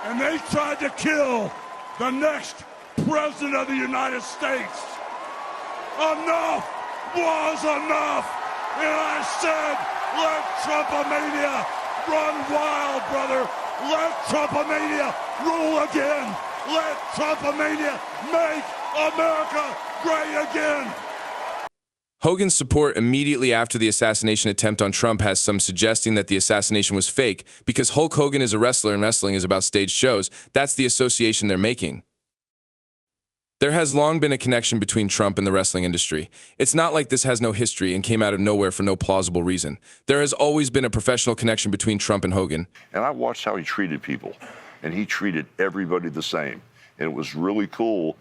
and they tried to kill the next president of the United States. Enough was enough, and I said, let Trumpomania run wild, brother. Let Trumpomania rule again. Let Trumpomania make America great again. Hogan's support immediately after the assassination attempt on Trump has some suggesting that the assassination was fake because Hulk Hogan is a wrestler and wrestling is about staged shows. That's the association they're making. There has long been a connection between Trump and the wrestling industry. It's not like this has no history and came out of nowhere for no plausible reason. There has always been a professional connection between Trump and Hogan. And I watched how he treated people, and he treated everybody the same. And it was really cool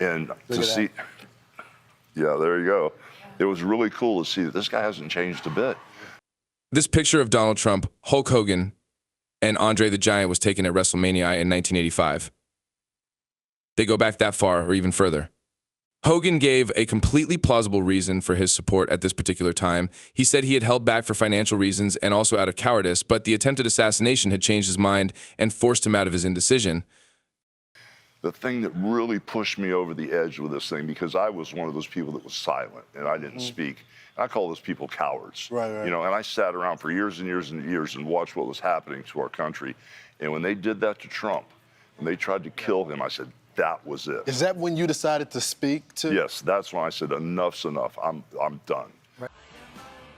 and to see. Yeah, there you go. It was really cool to see that this guy hasn't changed a bit. This picture of Donald Trump, Hulk Hogan, and Andre the Giant was taken at WrestleMania in 1985. They go back that far or even further. Hogan gave a completely plausible reason for his support at this particular time. He said he had held back for financial reasons and also out of cowardice, but the attempted assassination had changed his mind and forced him out of his indecision. The thing that really pushed me over the edge with this thing, because I was one of those people that was silent and I didn't speak. I call those people cowards. Right. You know, and I sat around for years and years and years and watched what was happening to our country. And when they did that to Trump, when they tried to kill him, I said, that was it. Is that when you decided to speak to? Yes, that's when I said, enough's enough. I'm done. Right.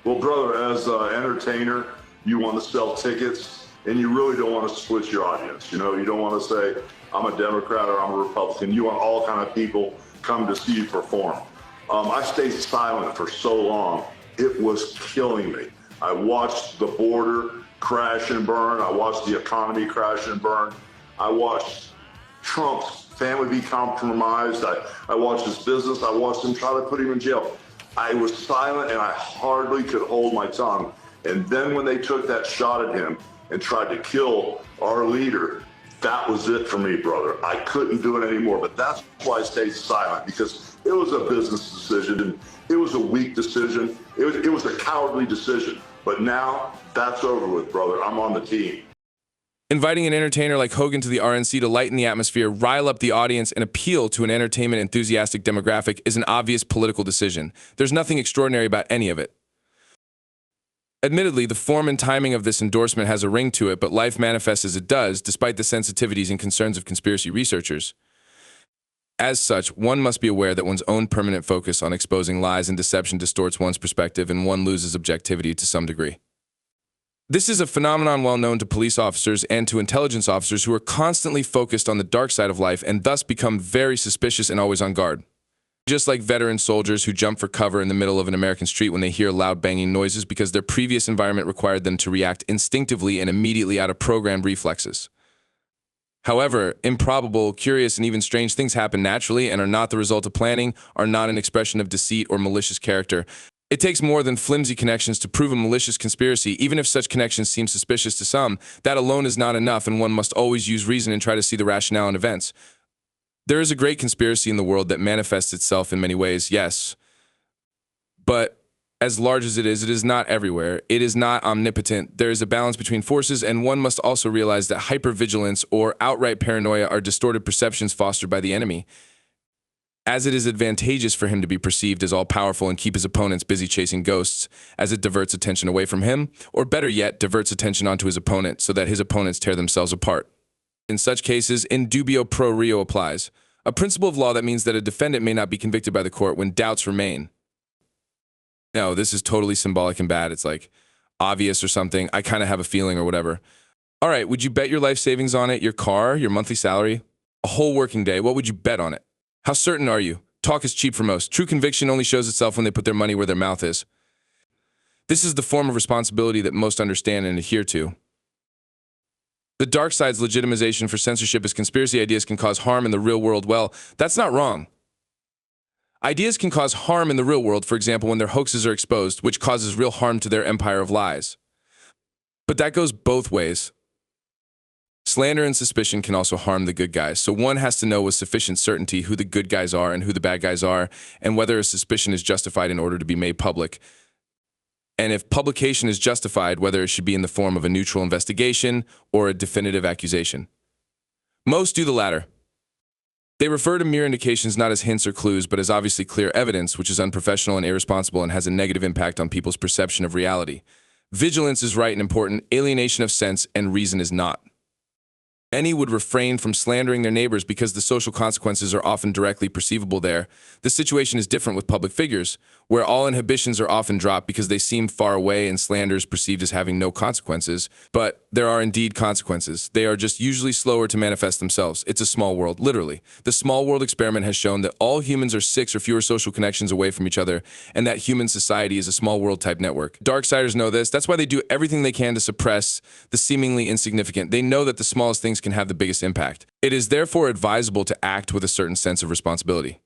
Well, brother, as an entertainer, you want to sell tickets, and you really don't want to split your audience. You know, you don't want to say, I'm a Democrat or I'm a Republican. You want all kind of people come to see you perform. I stayed silent for so long, it was killing me. I watched the border crash and burn. I watched the economy crash and burn. I watched Trump's family be compromised. I watched his business. I watched him try to put him in jail. I was silent and I hardly could hold my tongue. And then when they took that shot at him and tried to kill our leader, that was it for me, brother. I couldn't do it anymore, but that's why I stayed silent, because it was a business decision, and it was a weak decision. It was a cowardly decision, but now that's over with, brother. I'm on the team. Inviting an entertainer like Hogan to the RNC to lighten the atmosphere, rile up the audience, and appeal to an entertainment enthusiastic demographic is an obvious political decision. There's nothing extraordinary about any of it. Admittedly, the form and timing of this endorsement has a ring to it, but life manifests as it does, despite the sensitivities and concerns of conspiracy researchers. As such, one must be aware that one's own permanent focus on exposing lies and deception distorts one's perspective, and one loses objectivity to some degree. This is a phenomenon well known to police officers and to intelligence officers who are constantly focused on the dark side of life and thus become very suspicious and always on guard. Just like veteran soldiers who jump for cover in the middle of an American street when they hear loud banging noises because their previous environment required them to react instinctively and immediately out of programmed reflexes. However, improbable, curious, and even strange things happen naturally and are not the result of planning, are not an expression of deceit or malicious character. It takes more than flimsy connections to prove a malicious conspiracy. Even if such connections seem suspicious to some, that alone is not enough, and one must always use reason and try to see the rationale in events. There is a great conspiracy in the world that manifests itself in many ways, yes. But as large as it is not everywhere. It is not omnipotent. There is a balance between forces, and one must also realize that hypervigilance or outright paranoia are distorted perceptions fostered by the enemy. As it is advantageous for him to be perceived as all-powerful and keep his opponents busy chasing ghosts, as it diverts attention away from him, or better yet, diverts attention onto his opponent so that his opponents tear themselves apart. In such cases, in dubio pro reo applies, a principle of law that means that a defendant may not be convicted by the court when doubts remain. No, this is totally symbolic and bad. It's like obvious or something. I kind of have a feeling or whatever. All right, would you bet your life savings on it, your car, your monthly salary, a whole working day? What would you bet on it? How certain are you? Talk is cheap for most. True conviction only shows itself when they put their money where their mouth is. This is the form of responsibility that most understand and adhere to. The dark side's legitimization for censorship is conspiracy ideas can cause harm in the real world. Well, that's not wrong. Ideas can cause harm in the real world, for example, when their hoaxes are exposed, which causes real harm to their empire of lies. But that goes both ways. Slander and suspicion can also harm the good guys, so one has to know with sufficient certainty who the good guys are and who the bad guys are, and whether a suspicion is justified in order to be made public. And if publication is justified, whether it should be in the form of a neutral investigation or a definitive accusation. Most do the latter. They refer to mere indications not as hints or clues, but as obviously clear evidence, which is unprofessional and irresponsible and has a negative impact on people's perception of reality. Vigilance is right and important, alienation of sense and reason is not. Many would refrain from slandering their neighbors because the social consequences are often directly perceivable there. The situation is different with public figures, where all inhibitions are often dropped because they seem far away and slander is perceived as having no consequences. But there are indeed consequences. They are just usually slower to manifest themselves. It's a small world, literally. The small world experiment has shown that all humans are 6 or fewer social connections away from each other, and that human society is a small world type network. Darksiders know this. That's why they do everything they can to suppress the seemingly insignificant. They know that the smallest things can have the biggest impact. It is therefore advisable to act with a certain sense of responsibility.